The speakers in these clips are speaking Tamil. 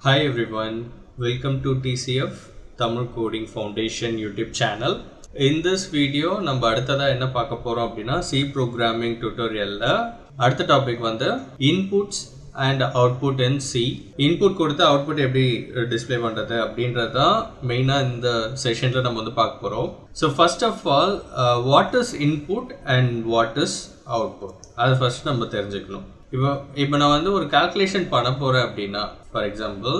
Hi everyone, welcome to TCF Tamil Coding Foundation YouTube channel. In this video நம்ம அடுத்ததா என்ன பார்க்க போறோம் அப்படினா C programming tutorialல அடுத்த டாபிக் வந்து inputs and output in C. Input கொடுத்து output எப்படி டிஸ்ப்ளே பண்றது அப்படின்றத மெயினா இந்த செஷன்ல நம்ம வந்து பார்க்க போறோம். So first of all, what is input and what is output? அது ஃபர்ஸ்ட் நம்ம தெரிஞ்சுக்கணும். இப்போ நான் வந்து ஒரு கால்குலேஷன் பண்ண போறேன் அப்படின்னா ஃபார் எக்ஸாம்பிள்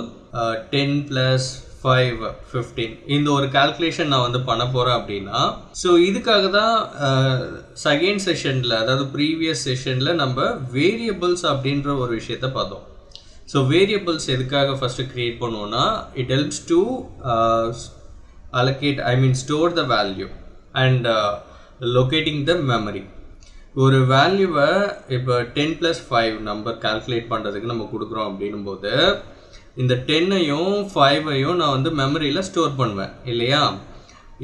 10 + 5 15 இந்த ஒரு கால்குலேஷன் நான் வந்து பண்ண போறேன் அப்படின்னா ஸோ இதுக்காக தான் செகண்ட் செஷன்ல அதாவது ப்ரீவியஸ் செஷன்ல நம்ம வேரியபிள்ஸ் அப்படின்ற ஒரு விஷயத்த பார்த்தோம். ஸோ வேரியபிள்ஸ் எதுக்காக ஃபர்ஸ்ட் கிரியேட் பண்ணுவோம்னா it helps to store the value and locating the memory. ஒரு வேல்யூவை இப்போ 10 + 5 நம்பர் கால்குலேட் பண்ணுறதுக்கு நம்ம கொடுக்குறோம் அப்படின்னும் போது இந்த 10ஐயும் 5ஐயும் நான் வந்து மெமரியில் ஸ்டோர் பண்ணுவேன் இல்லையா.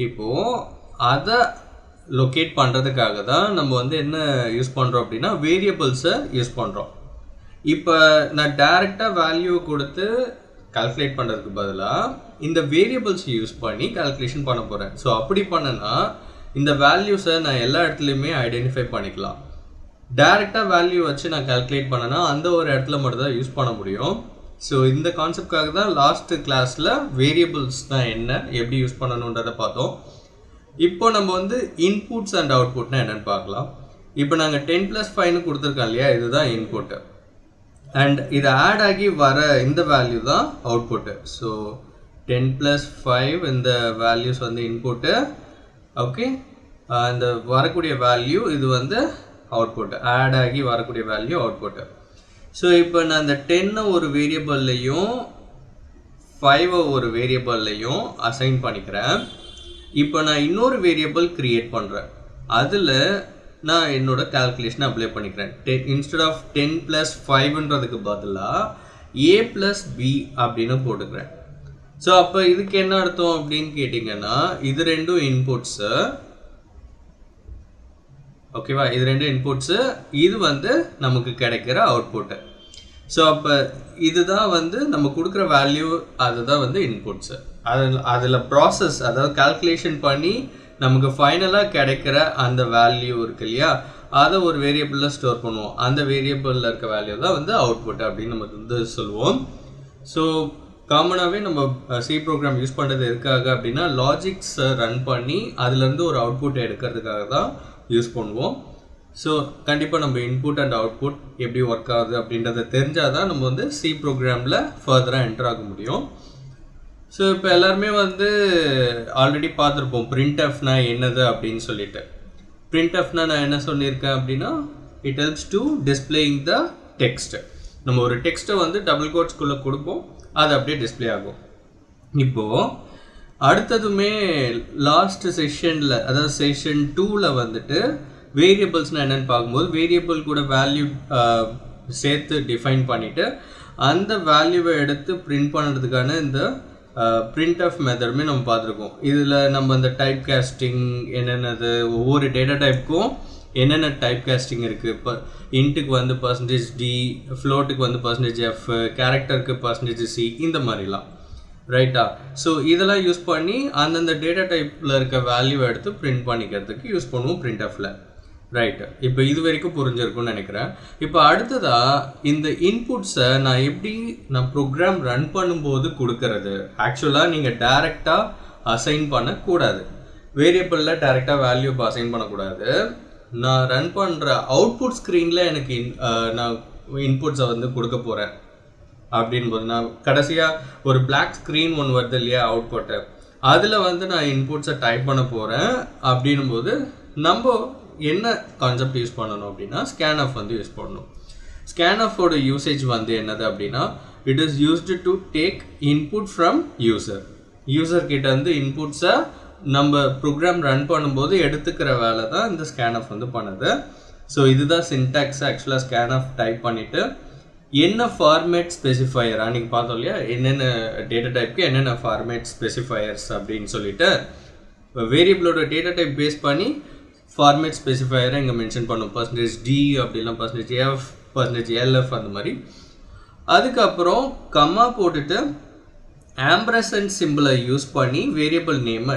இப்போது அதை லொக்கேட் பண்ணுறதுக்காக தான் நம்ம வந்து என்ன யூஸ் பண்ணுறோம் அப்படின்னா வேரியபிள்ஸை யூஸ் பண்ணுறோம். இப்போ நான் டைரெக்டாக வேல்யூ கொடுத்து கால்குலேட் பண்ணுறதுக்கு பதிலாக இந்த வேரியபிள்ஸ் யூஸ் பண்ணி கால்குலேஷன் பண்ண போகிறேன். ஸோ அப்படி பண்ணனா இந்த வேல்யூஸை நான் எல்லா இடத்துலையுமே ஐடென்டிஃபை பண்ணிக்கலாம். டைரெக்டாக வேல்யூ வச்சு நான் கால்குலேட் பண்ணேன்னா அந்த ஒரு இடத்துல மட்டும் தான் யூஸ் பண்ண முடியும். ஸோ இந்த கான்செப்ட்காக தான் லாஸ்ட் கிளாஸில் வேரியபிள்ஸ் தான் என்ன எப்படி யூஸ் பண்ணணுன்றதை பார்த்தோம். இப்போ நம்ம வந்து இன்புட்ஸ் அண்ட் அவுட்புட்னா என்னென்னு பார்க்கலாம். இப்போ நாங்கள் 10 + 5ன்னு கொடுத்துருக்கோம் இல்லையா, இதுதான் இன்புட்டு அண்ட் இது ஆட் ஆகி வர இந்த வேல்யூ தான் அவுட்புட்டு. ஸோ 10 + 5 இந்த வேல்யூஸ் வந்து இன்புட்டு, ஓகே, இந்த வரக்கூடிய வேல்யூ இது வந்து அவுட்புட், ஆட் ஆகி வரக்கூடிய வேல்யூ அவுட்புட்டு. ஸோ இப்போ நான் இந்த 10 ஒரு வேரியபிள்லையும் 5 ஒரு வேரியபிள்லையும் அசைன் பண்ணிக்கிறேன். இப்போ நான் இன்னொரு வேரியபிள் கிரியேட் பண்ணுறேன், அதில் நான் என்னோட கால்குலேஷனை அப்ளை பண்ணிக்கிறேன். இன்ஸ்டெட் ஆஃப் 10 + 5ன்றதுக்கு பதிலாக a + b அப்படின்னு போட்டுக்கிறேன். ஸோ அப்போ இதுக்கு என்ன அர்த்தம் அப்படின்னு கேட்டிங்கன்னா இது ரெண்டும் இன்புட்ஸு, ஓகேவா, இது ரெண்டும் இன்புட்ஸு, இது வந்து நமக்கு கிடைக்கிற அவுட்புட்டு. ஸோ அப்போ இதுதான் வந்து நம்ம கொடுக்குற வேல்யூ, அதுதான் வந்து இன்புட்ஸு. அதில் ப்ராசஸ் அதாவது கால்குலேஷன் பண்ணி நமக்கு ஃபைனலாக கிடைக்கிற அந்த வேல்யூ இருக்கு இல்லையா, அதை ஒரு வேரியபிளில் ஸ்டோர் பண்ணுவோம். அந்த வேரியபிளில் இருக்க வேல்யூ தான் வந்து அவுட்புட் அப்படின்னு நம்ம வந்து சொல்லுவோம். ஸோ காமனாகவே நம்ம சி ப்ரோக்ராம் யூஸ் பண்ணுறது எதுக்காக அப்படின்னா லாஜிக்ஸை ரன் பண்ணி அதுலேருந்து ஒரு அவுட்புட் எடுக்கிறதுக்காக தான் யூஸ் பண்ணுவோம். ஸோ கண்டிப்பாக நம்ம இன்புட் அண்ட் அவுட்புட் எப்படி ஒர்க் ஆகுது அப்படின்றத தெரிஞ்சால் தான் நம்ம வந்து சி ப்ரோக்ராமில் ஃபர்தராக என்டர் ஆக முடியும். ஸோ இப்போ எல்லாருமே வந்து ஆல்ரெடி பார்த்துருப்போம் printfனா என்னது அப்படின்னு சொல்லிட்டு. printfனா நான் என்ன சொல்லியிருக்கேன் அப்படின்னா it helps to displaying the text. நம்ம ஒரு டெக்ஸ்ட்டை வந்து டபுள் கோட்ஸ்குள்ளே கொடுப்போம், அது அப்படியே டிஸ்பிளே ஆகும். இப்போது அடுத்ததுமே லாஸ்ட் செஷனில் அதாவது செஷன் 2ல் வந்துட்டு வேரியபிள்ஸ்னால் என்னென்னு பார்க்கும்போது வேரியபிள் கூட வேல்யூ சேர்த்து டிஃபைன் பண்ணிவிட்டு அந்த வேல்யூவை எடுத்து பிரிண்ட் பண்ணுறதுக்கான இந்த printf மெத்தடுமே நம்ம பார்த்துருக்கோம். இதில் நம்ம இந்த டைப் காஸ்டிங் என்னென்னது, ஒவ்வொரு டேட்டா டைப்புக்கும் என்னென்ன டைப் காஸ்டிங் இருக்குது. இப்போ இன்ட்டுக்கு வந்து %d, ஃப்ளோட்டுக்கு வந்து %f, கேரக்டருக்கு %c, இந்த மாதிரிலாம் ரைட்டா. ஸோ இதெல்லாம் யூஸ் பண்ணி அந்தந்த டேட்டா டைப்பில் இருக்க வேல்யூவை எடுத்து பிரிண்ட் பண்ணிக்கிறதுக்கு யூஸ் பண்ணுவோம் printfல, ரைட்டு. இப்போ இது வரைக்கும் புரிஞ்சிருக்கும்னு நினைக்கிறேன். இப்போ அடுத்ததாக இந்த இன்புட்ஸை நான் எப்படி ப்ரோக்ராம் ரன் பண்ணும்போது கொடுக்கறது. ஆக்சுவலாக நீங்கள் டைரெக்டாக அசைன் பண்ணக்கூடாது, வேரியபிளில் டைரெக்டாக வேல்யூ இப்போ அசைன் பண்ணக்கூடாது. நான் ரன் பண்ணுற அவுட்புட் ஸ்க்ரீனில் எனக்கு நான் இன்புட்ஸை வந்து கொடுக்க போகிறேன் அப்படின்போது நான் கடைசியாக ஒரு பிளாக் ஸ்க்ரீன் ஒன்று வருது இல்லையா அவுட்புட்டு, அதில் வந்து நான் இன்புட்ஸை டைப் பண்ண போகிறேன் அப்படின்னும் போது நம்ம என்ன கான்செப்ட் யூஸ் பண்ணணும் அப்படின்னா ஸ்கேன்ஆஃப் வந்து யூஸ் பண்ணணும். ஸ்கேன்ஆஃபோட யூசேஜ் வந்து என்னது அப்படின்னா it is used to take input from user கிட்ட வந்து இன்புட்ஸை நம்ம ப்ரோக்ராம் ரன் பண்ணும்போது எடுத்துக்கிற வேலை தான் இந்த ஸ்கேன்ஆஃப் வந்து பண்ணுது. ஸோ இதுதான் சின்டாக்ஸ். ஆக்சுவலாக ஸ்கேன்ஆஃப் டைப் பண்ணிவிட்டு என்ன ஃபார்மேட் ஸ்பெசிஃபையர் அன்றைக்கி பார்த்தோம் இல்லையா, என்னென்ன டேட்டா டைப்புக்கு என்னென்ன ஃபார்மேட் ஸ்பெசிஃபையர்ஸ் அப்படின்னு சொல்லிட்டு வேரியபிளோட டேட்டா டைப் பேஸ் பண்ணி ஃபார்மேட் ஸ்பெசிஃபையரை இங்கே மென்ஷன் பண்ணும். %d அப்படின்னா %f, %lf அந்த மாதிரி. அதுக்கப்புறம் கம்மா போட்டுட்டு ஆம்பர்சண்ட் சிம்பிளை யூஸ் பண்ணி வேரியபிள் நேமை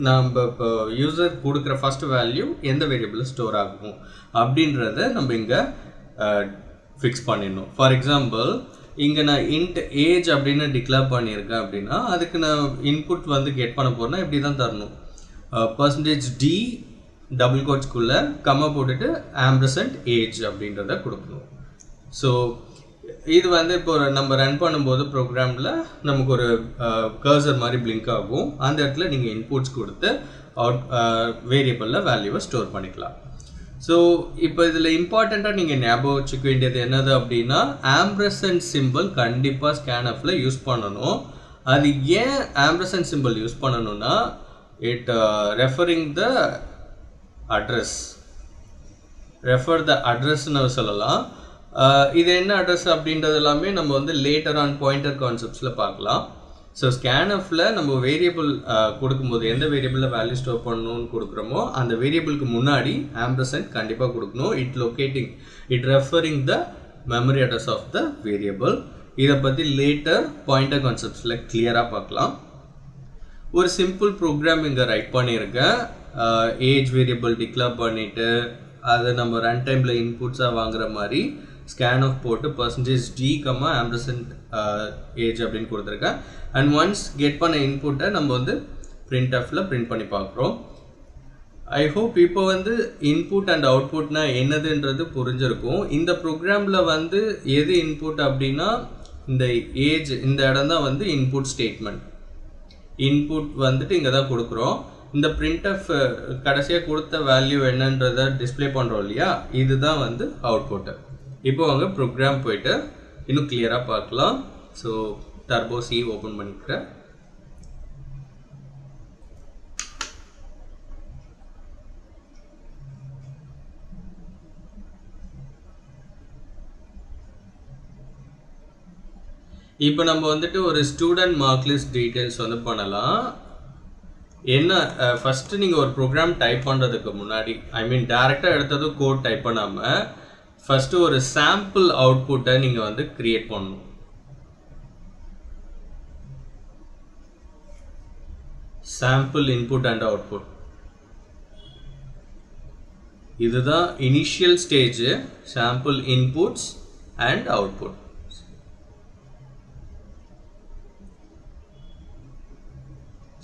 நம்ம இப்போ யூசர் கொடுக்குற ஃபர்ஸ்ட் வேல்யூ எந்த வேரியபிளில் ஸ்டோர் ஆகும் அப்படின்றத நம்ம இங்கே ஃபிக்ஸ் பண்ணிடணும். ஃபார் எக்ஸாம்பிள் இங்கே நான் இன்ட் ஏஜ் அப்படின்னு டிக்ளேர் பண்ணியிருக்கேன் அப்படின்னா அதுக்கு நான் இன்புட் வந்து கெட் பண்ண போகிறேன்னா இப்படி தான் தரணும். %d டபுள் கோட்ஸ்குள்ளே கம்மா போட்டுட்டு ஆம்பர்சண்ட் ஏஜ் அப்படின்றத கொடுக்கணும். ஸோ இது வந்து இப்போ நம்ம ரன் பண்ணும்போது ப்ரோக்ராமில் நமக்கு ஒரு கர்சர் மாதிரி பிளிங்க் ஆகும். அந்த இடத்துல நீங்கள் இன்புட்ஸ் கொடுத்து வேரியபிளில் வேல்யூவை ஸ்டோர் பண்ணிக்கலாம். ஸோ இப்போ இதில் இம்பார்ட்டண்ட்டாக நீங்கள் ஞாபகம் வச்சுக்க வேண்டியது என்னது அப்படின்னா ஆம்பர்சண்ட் சிம்பிள் கண்டிப்பாக ஸ்கேன்எஃப்பில் யூஸ் பண்ணணும். அது ஏன் ஆம்பர்சண்ட் சிம்பிள் யூஸ் பண்ணணும்னா it referring the address, refer the அட்ரஸ்ன்னு சொல்லலாம். இது என்ன அட்ரஸ் அப்படின்றது எல்லாமே நம்ம வந்து லேட்டர் ஆன் பாயிண்டர் கான்செப்ட்ஸில் பார்க்கலாம். ஸோ ஸ்கேன்எஃப்பில் நம்ம வேரியபிள் கொடுக்கும்போது எந்த வேரியபிளில் வேல்யூ ஸ்டோர் பண்ணணும்னு கொடுக்குறோமோ அந்த வேரியபிளுக்கு முன்னாடி ஆம்பர்சண்ட் கண்டிப்பாக கொடுக்கணும். It referring the memory address of the variable. இதை பற்றி லேட்டர் பாயிண்டர் கான்செப்ட்ஸில் கிளியராக பார்க்கலாம். ஒரு சிம்பிள் ப்ரோக்ராம் இங்கே ரைட் பண்ணியிருக்கேன். ஏஜ் வேரியபிள் டிக்ளேர் பண்ணிவிட்டு அதை நம்ம ரன் டைமில் இன்புட்ஸாக வாங்குற மாதிரி scanf போட்டு %d, ஆம்பர்சண்ட் ஏஜ் அப்படின்னு கொடுத்துருக்கேன். அண்ட் ஒன்ஸ் கெட் பண்ண இன்புட்டை நம்ம வந்து printfல பிரிண்ட் பண்ணி பார்க்குறோம். ஐ ஹோப் இப்போ வந்து இன்புட் அண்ட் அவுட்புட்னா என்னதுன்றது புரிஞ்சிருக்கும். இந்த ப்ரோக்ராமில் வந்து எது இன்புட் அப்படின்னா இந்த ஏஜ், இந்த இடம் தான் வந்து இன்புட் ஸ்டேட்மெண்ட். இன்புட் வந்துட்டு இங்கே தான் கொடுக்குறோம். இந்த printf கடைசியாக கொடுத்த வேல்யூ என்னன்றதை டிஸ்பிளே பண்ணுறோம் இல்லையா, இதுதான் வந்து அவுட்புட்டு. இப்போ அவங்க ப்ரோக்ராம் போயிட்டு இன்னும் கிளியராக பார்க்கலாம். ஸோ டர்போ சி ஓப்பன் பண்ணிக்கிறேன். இப்போ நம்ம வந்துட்டு ஒரு ஸ்டூடெண்ட் மார்க் லிஸ்ட் டீட்டெயில்ஸ் வந்து பண்ணலாம். என்ன ஃபஸ்ட்டு நீங்கள் ஒரு ப்ரோக்ராம் டைப் பண்ணுறதுக்கு முன்னாடி, டேரெக்டாக எடுத்தது கோட் டைப் பண்ணாமல் ஃபஸ்ட்டு ஒரு சாம்பிள் அவுட்புட்டை நீங்கள் வந்து க்ரியேட் பண்ணணும். சாம்பிள் இன்புட் அண்ட் அவுட்புட், இதுதான் initial stage. Sample inputs and output.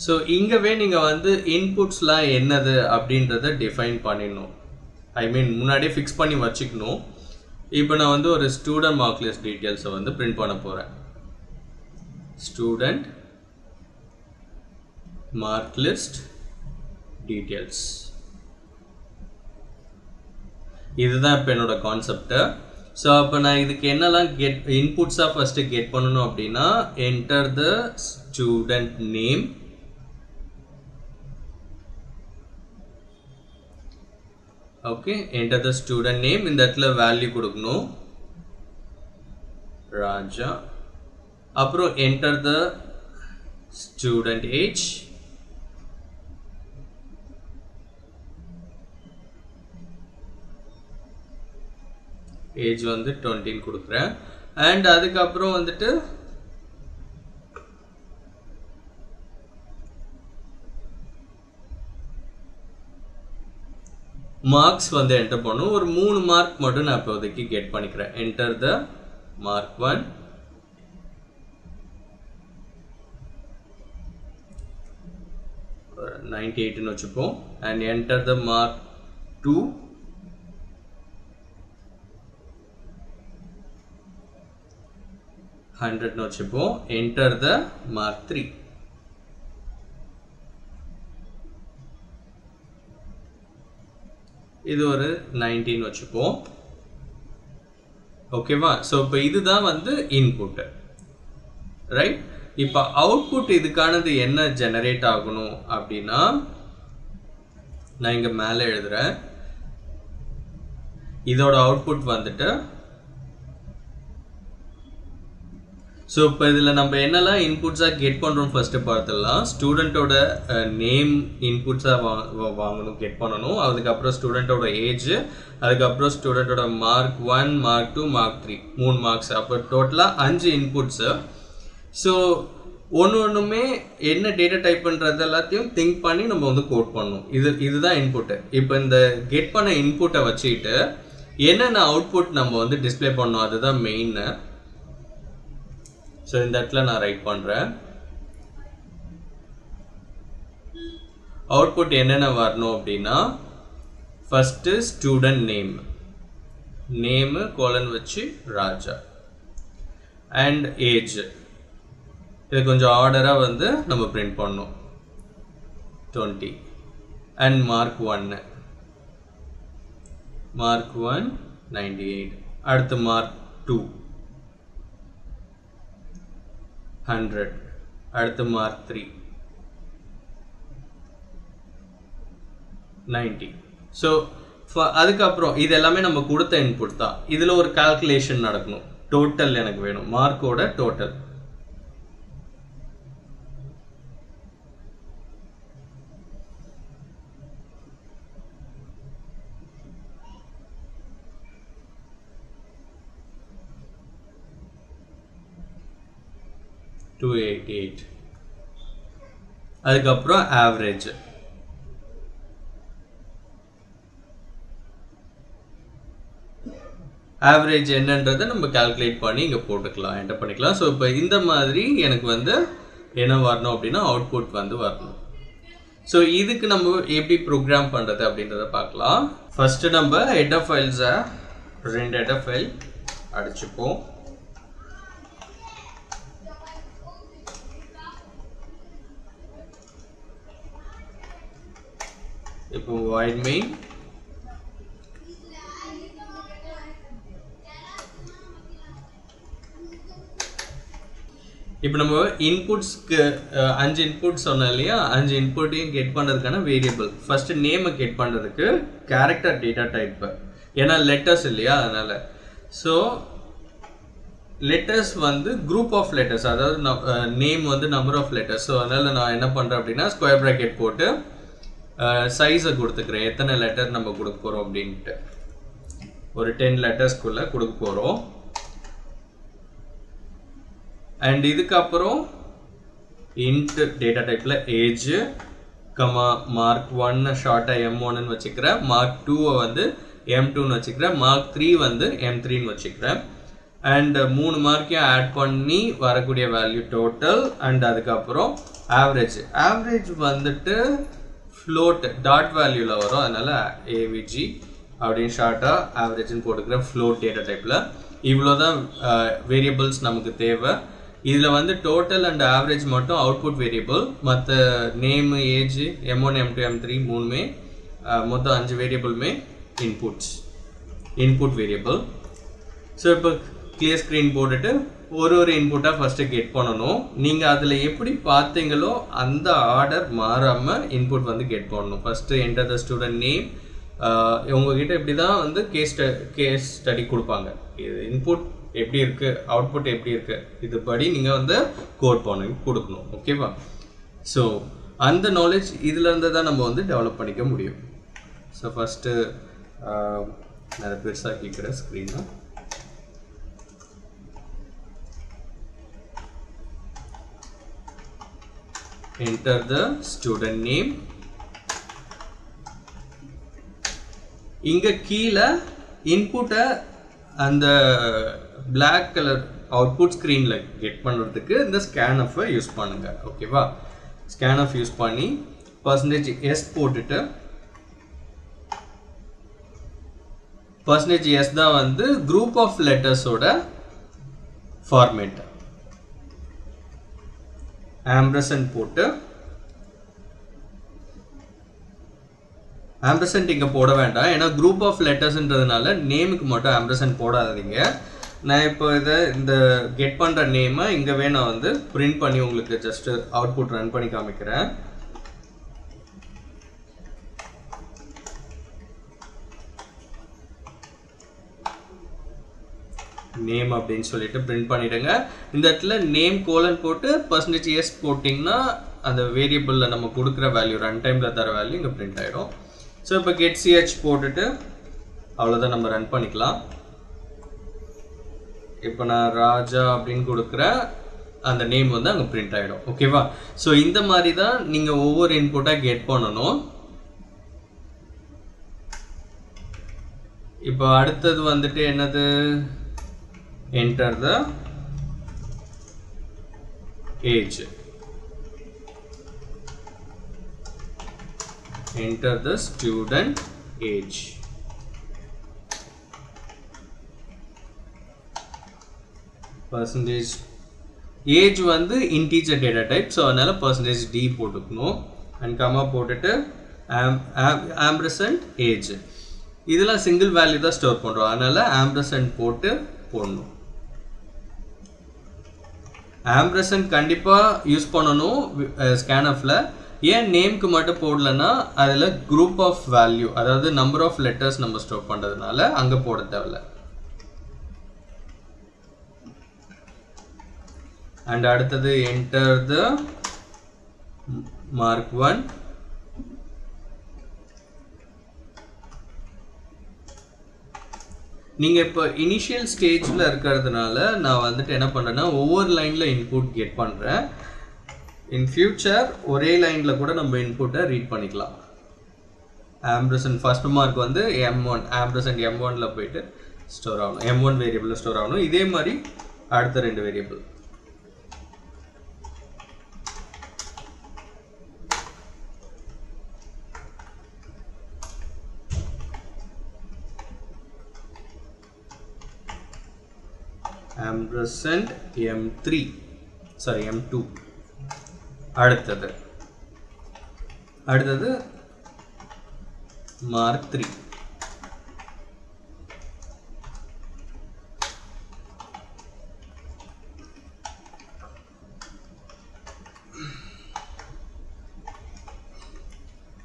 So இங்கவே நீங்கள் வந்து இன்புட்ஸ்லாம் என்னது அப்படின்றத டிஃபைன் பண்ணிடணும். முன்னாடியே ஃபிக்ஸ் பண்ணி வச்சுக்கணும். இப்போ நான் வந்து ஒரு ஸ்டூடெண்ட் மார்க் லிஸ்ட் டீட்டெயில்ஸை வந்து பிரிண்ட் பண்ண போகிறேன். ஸ்டூடெண்ட் மார்க் லிஸ்ட் டீட்டெயில்ஸ், இதுதான் இப்போ என்னோட கான்செப்ட். ஸோ அப்போ நான் இதுக்கு என்னெல்லாம் இன்புட்ஸாக ஃபஸ்ட்டு கெட் பண்ணணும் அப்படின்னா enter the student name, okay, enter the student name. இந்த இடத்துல வேல்யூ கொடுக்கணும் ராஜா. அப்புறம் enter the student age, age வந்து 20 கொடுக்குறேன். அண்ட் அதுக்கப்புறம் வந்துட்டு மார்க்ஸ் வந்து என்டர் பண்ணும். ஒரு 3 மார்க் மட்டும் நான் இப்போதைக்கு கெட் பண்ணிக்கிறேன். என்டர் த மார்க் 1, ஒரு 98ன்னு வச்சுப்போம். அண்ட் என்டர் த மார்க் 2, $100ன்னு வச்சுப்போம். என்டர் த மார்க் 3, இது ஒரு 19 வச்சுப்போம். ஓகேவா? ஸோ இப்போ இதுதான் வந்து இன்புட், ரைட்? இப்போ அவுட்புட் இதுக்கானது என்ன ஜெனரேட் ஆகணும் அப்படின்னா நான் இங்கே மேலே எழுதுறேன். இதோட அவுட்புட் வந்துட்டு ஸோ இப்போ இதில் நம்ம என்னெல்லாம் இன்புட்ஸாக கெட் பண்ணுறோம் ஃபஸ்ட்டு பார்த்துடலாம். ஸ்டூடெண்ட்டோட நேம் இன்புட்ஸாக வாங்கணும், கெட் பண்ணணும். அதுக்கப்புறம் ஸ்டூடெண்ட்டோட ஏஜ், அதுக்கப்புறம் ஸ்டூடெண்ட்டோட மார்க் 1, மார்க் 2, மார்க் 3, 3 மார்க்ஸ். அப்போ டோட்டலாக 5 இன்புட்ஸு. ஸோ ஒன்றுமே என்ன டேட்டா டைப் பண்ணுறது எல்லாத்தையும் திங்க் பண்ணி நம்ம வந்து கோட் பண்ணணும். இதுதான் இன்புட்டு. இப்போ இந்த கெட் பண்ண இன்புட்டை வச்சுக்கிட்டு என்னென்ன அவுட்புட் நம்ம வந்து டிஸ்பிளே பண்ணணும், அதுதான் மெயின்னு. ஸோ இந்த இடத்துல நான் ரைட் பண்ணுறேன். அவுட்புட் என்னென்ன வரணும் அப்படின்னா, ஃபஸ்ட்டு ஸ்டூடெண்ட் நேமு கோலன் வச்சு ராஜா, அண்ட் ஏஜ். இது கொஞ்சம் ஆர்டராக வந்து நம்ம பிரிண்ட் பண்ணணும். 20 அண்ட் மார்க் 1, மார்க் 1 98. அடுத்து மார்க் 2 100. அடுத்து மார்க் 3 90. ஸோ அதுக்கப்புறம் இது எல்லாமே நம்ம கொடுத்த இன்புட் தான். இதில் ஒரு கால்குலேஷன் நடக்கணும். டோட்டல் எனக்கு வேணும், மார்க்கோட டோட்டல். அதுக்கப்புறம் ஆவரேஜ். ஆவரேஜ் என்னன்றதை நம்ம கால்குலேட் பண்ணி இங்கே போட்டுக்கலாம், என்டர் பண்ணிக்கலாம். ஸோ இப்போ இந்த மாதிரி எனக்கு வந்து என்ன வரணும் அப்படின்னா அவுட்புட் வந்து வரணும். ஸோ இதுக்கு நம்ம எப்படி ப்ரோக்ராம் பண்ணுறது அப்படின்றத பார்க்கலாம். ஃபஸ்ட்டு நம்ம ஹெடர் ஃபைல்ஸை 2 ஹெடர் ஃபைல் அடிச்சுப்போம். இப்போ void main, இப்போ நம்ம இன்புட்ஸ்க்கு 5 இன்புட் சொன்னோம் இல்லையா, 5 இன்புட்டையும் கெட் பண்ணுறதுக்கான வேரியபிள். ஃபஸ்ட்டு நேமை கெட் பண்ணுறதுக்கு கேரக்டர் டேட்டா டைப்பு, ஏன்னா லெட்டர்ஸ் இல்லையா அதனால். ஸோ லெட்டர்ஸ் வந்து குரூப் ஆஃப் லெட்டர்ஸ், அதாவது நேம் வந்து நம்பர் ஆஃப் லெட்டர்ஸ். ஸோ அதனால் நான் என்ன பண்ணுறேன் அப்படின்னா ஸ்கொயர் ப்ராக்கெட் போட்டு சைஸை கொடுத்துக்கிறேன், எத்தனை லெட்டர் நம்ம கொடுக்க போகிறோம் அப்படின்ட்டு. ஒரு 10 லெட்டர்ஸ்குள்ளே கொடுக்க போகிறோம். அண்ட் இதுக்கப்புறம் இன்ட் டேட்டா டைப்பில் ஏஜ், கமா மார்க் 1 ஷார்ட்டாக M1ன்னு வச்சுக்கிறேன், மார்க் 2 வந்து M2ன்னு வச்சுக்கிறேன், மார்க் 3 வந்து M3ன்னு வச்சுக்கிறேன். அண்ட் 3 மார்க்கையும் ஆட் பண்ணி வரக்கூடிய வேல்யூ டோட்டல். அண்ட் அதுக்கப்புறம் ஆவரேஜ். ஆவரேஜ் வந்துட்டு ஃப்ளோட் டாட் வேல்யூவில் வரும், அதனால் AVG அப்படின்னு ஷார்ட்டாக ஆவரேஜ்னு போட்டுக்கிறேன் ஃப்ளோட் டேட்டா டைப்பில். இவ்வளோ தான் வேரியபிள்ஸ் நமக்கு தேவை. இதில் வந்து டோட்டல் அண்ட் ஆவரேஜ் மட்டும் அவுட்புட் வேரியபிள், மற்ற name, age, M1, M2, M3 மூணுமே மொத்தம் 5 வேரியபிளுமே இன்புட் வேரியபிள். ஸோ இப்போ கிளியர் ஸ்க்ரீன் போட்டுட்டு ஒரு இன்புட்டாக ஃபஸ்ட்டு கெட் பண்ணணும். நீங்கள் அதில் எப்படி பார்த்தீங்களோ அந்த ஆர்டர் மாறாமல் இன்புட் வந்து கெட் பண்ணணும். First enter the student name. உங்ககிட்ட இப்படி தான் வந்து கேஸ் ஸ்டடி கொடுப்பாங்க. இது இன்புட் எப்படி இருக்குது, அவுட்புட் எப்படி இருக்குது, இதுபடி நீங்கள் வந்து கோட் பண்ணி கொடுக்கணும். ஓகேவா? ஸோ அந்த நாலேஜ் இதிலேருந்து தான் நம்ம வந்து டெவலப் பண்ணிக்க முடியும். ஸோ ஃபஸ்ட்டு நான் பெருசாக்கிக்கிறேன் ஸ்க்ரீனை. Enter the student name. இங்க கீழே இன்புட்டை அந்த black color அவுட்புட் ஸ்க்ரீனில் கெட் பண்ணுறதுக்கு இந்த scanf யூஸ் பண்ணுங்க. ஓகேவா? scanf யூஸ் பண்ணி %s போட்டுட்டு, %s தான் வந்து குரூப் ஆஃப் லெட்டர்ஸோட ஃபார்மேட். ஆம்பர்சன்ட் போட்டு, ஆம்பர்சன்ட் இங்கே போட வேண்டாம், ஏன்னா குரூப் ஆஃப் லெட்டர்ஸ்ன்றதுனால நேமுக்கு மட்டும் ஆம்பர்சன்ட் போடாதீங்க. நான் இப்போ இந்த கெட் பண்ணுற நேமை இங்கே நான் வந்து பிரிண்ட் பண்ணி உங்களுக்கு ஜஸ்ட் அவுட்புட் ரன் பண்ணி காமிக்கிறேன். நேம் அப்படின்னு சொல்லிட்டு பிரிண்ட் பண்ணிடுங்க. இந்த இடத்துல நேம் கோலன் போட்டு %s போட்டிங்கன்னா அந்த வேரியபிளில் நம்ம கொடுக்குற வேல்யூ ரன் டைமில் தர வேல்யூ இங்கே பிரிண்ட் ஆகிடும். ஸோ இப்போ getch போட்டுட்டு அவ்வளோதான், நம்ம ரன் பண்ணிக்கலாம். இப்போ நான் ராஜா அப்படின்னு கொடுக்குற அந்த நேம் வந்து அங்கே பிரிண்ட் ஆகிடும். ஓகேவா? ஸோ இந்த மாதிரி தான் நீங்கள் ஒவ்வொரு இன்புட்டாக கெட் பண்ணணும். இப்போ அடுத்தது வந்துட்டு என்னது, enter the age, enter the student age. percentage age வந்து integer data type, ஸோ அதனால %d போட்டுக்கணும். அண்ட் கமா போட்டுட்டு ampersand age. இதெல்லாம் சிங்கிள் வேல்யூ தான் ஸ்டோர் பண்ணுறோம், அதனால் ஆம்பர்சன்ட் போட்டு போடணும். ஆம்பர்சன்ட் கண்டிப்பாக யூஸ் பண்ணணும் ஸ்கேன்எஃப்பில். ஏன் நேம்க்கு மட்டும் போடலன்னா அதில் குரூப் ஆஃப் வேல்யூ, அதாவது நம்பர் ஆஃப் லெட்டர்ஸ் நம்ம ஸ்டோர் பண்ணுறதுனால அங்கே போட தேவையில்ல. அண்ட் அடுத்தது என்டர் த மார்க் 1. நீங்கள் இப்போ இனிஷியல் ஸ்டேஜில் இருக்கிறதுனால நான் வந்துட்டு என்ன பண்ணுறேன்னா ஒவ்வொரு லைனில் இன்புட் கெட் பண்ணுறேன். இன் ஃபியூச்சர் ஒரே லைனில் கூட நம்ம இன்புட்டை ரீட் பண்ணிக்கலாம். ஆம்பர்சன்ட் ஃபர்ஸ்ட் மார்க் வந்து M1, ஆம்பர்சன்ட் M1ல போயிட்டு ஸ்டோர் ஆகணும், M1 வேரியபிளில் ஸ்டோர் ஆகணும். இதே மாதிரி அடுத்த 2 variable. ampersand M3, sorry M2. அடுத்தது மார்க் 3.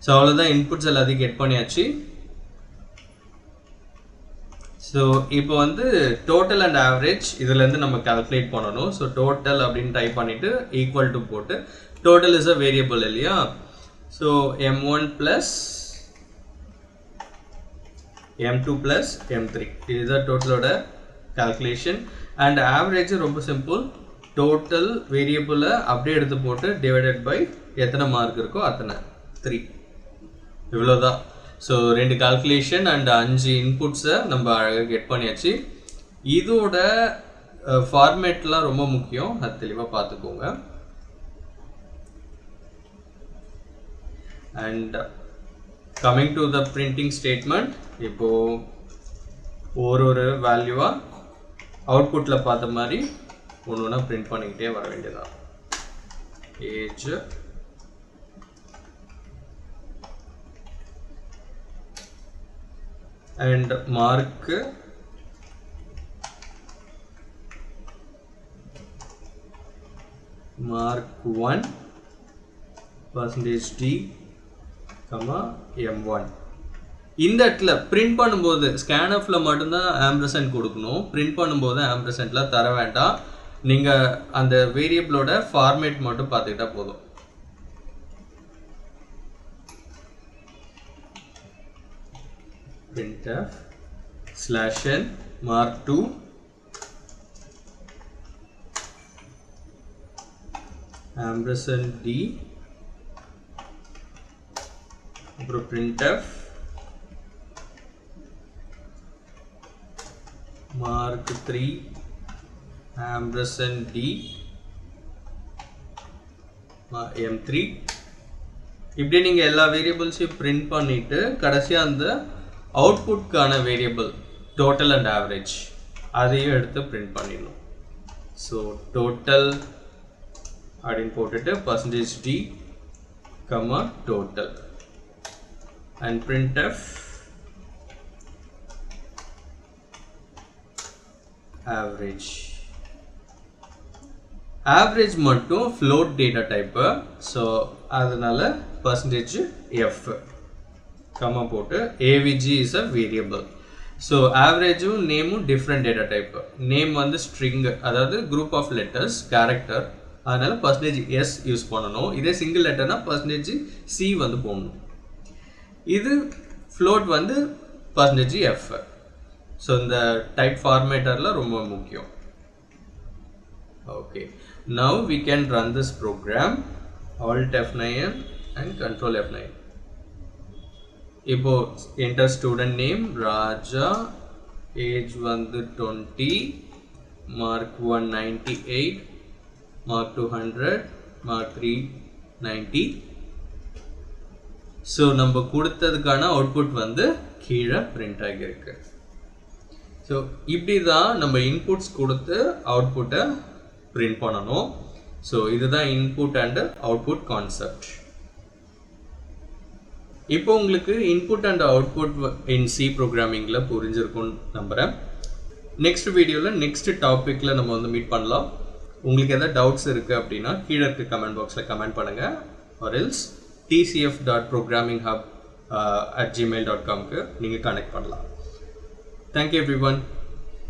ஸோ அவ்வளோதான், இன்புட்ஸ் எல்லாத்தையும் கெட் பண்ணியாச்சு. ஸோ இப்போ வந்து டோட்டல் அண்ட் ஆவரேஜ் இதுலேருந்து நம்ம கால்குலேட் பண்ணணும். ஸோ டோட்டல் அப்படின்னு டைப் பண்ணிவிட்டு ஈக்குவல் டு போட்டு, டோட்டல் இஸ் அ வேரியபிள் இல்லையா? So M1 plus M2 plus M3 இதுதான் டோட்டலோட கால்குலேஷன். அண்ட் ஆவரேஜ் ரொம்ப சிம்பிள், டோட்டல் வேரியபிளை அப்படியே எடுத்து போட்டு டிவைடட் பை எத்தனை மார்க் இருக்கோ அத்தனை 3, இவ்வளோதான். ஸோ 2 கால்குலேஷன் அண்ட் 5 இன்புட்ஸை நம்ம அழகாக கெட் பண்ணியாச்சு. இதோட ஃபார்மேட்லாம் ரொம்ப முக்கியம், அது தெளிவாக பார்த்துக்கோங்க. And coming to the printing statement, இப்போது ஒரு வேல்யூவாக அவுட்புட்டில் பார்த்த மாதிரி ஒன்று ஒன்றா பிரிண்ட் பண்ணிக்கிட்டே வர வேண்டியதான். Age and mark %1 %d, M1. இந்த இடத்துல பிரிண்ட் பண்ணும்போது ஸ்கேன்எஃப்ல மட்டும்தான் ஆம்பர்சன்ட் கொடுக்கணும். பிரிண்ட் பண்ணும்போது ஆம்பர்சன்ட்லாம் தர வேண்டாம். நீங்கள் அந்த வேரியபிளோட ஃபார்மேட் மட்டும் பார்த்துக்கிட்டா போதும். printf /n mark2 %d, அப்புறம் printf mark3 %d M3. இப்படி நீங்கள் எல்லா வேரியபிள்ஸையும் பிரிண்ட் பண்ணிவிட்டு கடைசியாக அந்த அவுட்புட்கான வேரியபிள் டோட்டல் அண்ட் ஆவரேஜ் அதையும் எடுத்து பிரிண்ட் பண்ணிடணும். ஸோ டோட்டல் அப்படின்னு போட்டுட்டு %d, total and printf average. Average மட்டும் float data type, so அதனால %f கமா போட்டு avg is a variable. So ஆவரேஜும் நேமும் டிஃப்ரெண்ட் டேட்டா டைப். நேம் வந்து ஸ்ட்ரிங், அதாவது குரூப் ஆஃப் லெட்டர்ஸ் கேரக்டர், அதனால %s யூஸ் பண்ணணும். இதே சிங்கிள் லெட்டர்னா %c வந்து போடணும். இது ஃப்ளோட் வந்து %f. ஸோ இந்த டைப் ஃபார்மேட்டரில் ரொம்ப முக்கியம். Okay, now we can run this program. Alt F9 and Control F9. இப்போ enter student name Raja, age வந்து 20, mark 198, mark 200, mark 390. ஸோ நம்ம கொடுத்ததுக்கான அவுட்புட் வந்து கீழே பிரிண்ட் ஆகியிருக்கு. ஸோ இப்படி தான் நம்ம இன்புட்ஸ் கொடுத்து அவுட்புட்டை பிரிண்ட் பண்ணணும். ஸோ இதுதான் இன்புட் அண்ட் அவுட்புட் கான்செப்ட். இப்போ உங்களுக்கு input and output in C ப்ரோக்ராமிங்கில் புரிஞ்சிருக்கும்னு நம்புகிறேன். நெக்ஸ்ட் வீடியோவில் நெக்ஸ்ட் டாப்பிக்கில் நம்ம வந்து மீட் பண்ணலாம். உங்களுக்கு எதாவது டவுட்ஸ் இருக்குது அப்படின்னா கீழே இருக்க கமெண்ட் பாக்ஸில் கமெண்ட் பண்ணுங்கள். or else tcf.programminghub@gmail.com நீங்கள் கனெக்ட் பண்ணலாம். Thank you everyone.